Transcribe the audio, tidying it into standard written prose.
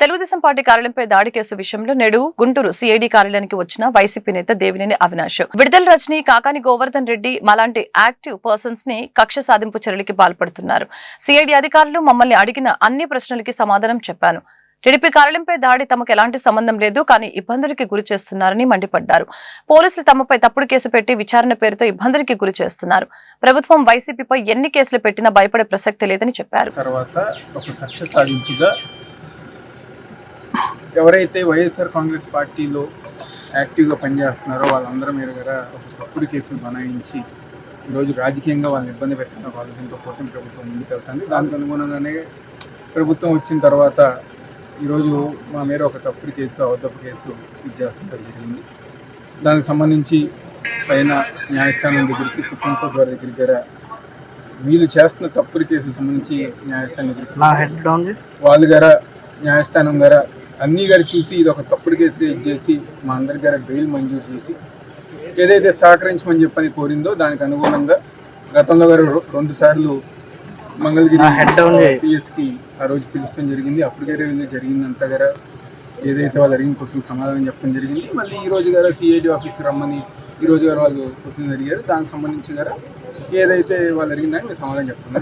Telugu Desam party కార్యాలయంపై దాడి case విషయంలో నేడు గుంటూరు సిఐడి కార్యాలయానికి వచ్చిన వైసీపీ నేత దేవినేని అవినాష్, విడుదల రజని, కాకాని గోవర్ధన్ రెడ్డి మాలాంటి యాక్టివ్ పర్సన్స్ ని కక్ష సాధింపు చర్యలకి పాల్పడుతున్నారు. సిఐడి అధికారులు మమ్మల్ని అడిగిన అన్ని ప్రశ్నలకి సమాధానం చెప్పాను. టీడీపీ కార్యాలయంపై దాడి తమకు ఎలాంటి సంబంధం లేదు, కానీ ఇబ్బందులకి గురి చేస్తున్నారని మండిపడ్డారు. పోలీసులు తమపై తప్పుడు కేసు పెట్టి విచారణ పేరుతో ఇబ్బందులకి గురి చేస్తున్నారు. ప్రభుత్వం వైసీపీపై ఎన్ని కేసులు పెట్టినా భయపడే ప్రసక్తి లేదని చెప్పారు. ఎవరైతే వైఎస్ఆర్ కాంగ్రెస్ పార్టీలో యాక్టివ్గా పనిచేస్తున్నారో వాళ్ళందరూ మీద కూడా ఒక తప్పుడు కేసులు బనాయించి ఈరోజు రాజకీయంగా వాళ్ళని ఇబ్బంది పెట్టిన ఆలోచనతో కోసం ప్రభుత్వం ముందుకెళ్తుంది. దానికి అనుగుణంగానే ప్రభుత్వం వచ్చిన తర్వాత ఈరోజు మా మీద ఒక తప్పుడు కేసు, అబద్ధపు కేసు చేస్తుండడం జరిగింది. దానికి సంబంధించి పైన న్యాయస్థానం దగ్గరికి, సుప్రీంకోర్టు వారి దగ్గర వీళ్ళు చేస్తున్న తప్పుడు కేసుకు సంబంధించి న్యాయస్థానం దగ్గరికి వాళ్ళు గారా న్యాయస్థానం గారా అన్నీ గారు చూసి ఇది ఒక తప్పుడు కేసుగా ఇచ్చేసి మా అందరి గారు బెయిల్ మంజూరు చేసి ఏదైతే సహకరించమని చెప్పని కోరిందో దానికి అనుగుణంగా గతంలో గారు 2 సార్లు మంగళగిరి పిఎస్కి ఆ రోజు పిలుచడం జరిగింది. అప్పటికే జరిగిందంతా గారా ఏదైతే వాళ్ళు అడిగిన క్వశ్చన్ సమాధానం చెప్పడం జరిగింది. మళ్ళీ ఈ రోజు గారా సిఐడి ఆఫీస్కి రమ్మని ఈ రోజు గారు వాళ్ళు క్వశ్చన్ అడిగారు. దానికి సంబంధించి గారా ఏదైతే వాళ్ళు అడిగిందని మేము సమాధానం చెప్తున్నాం.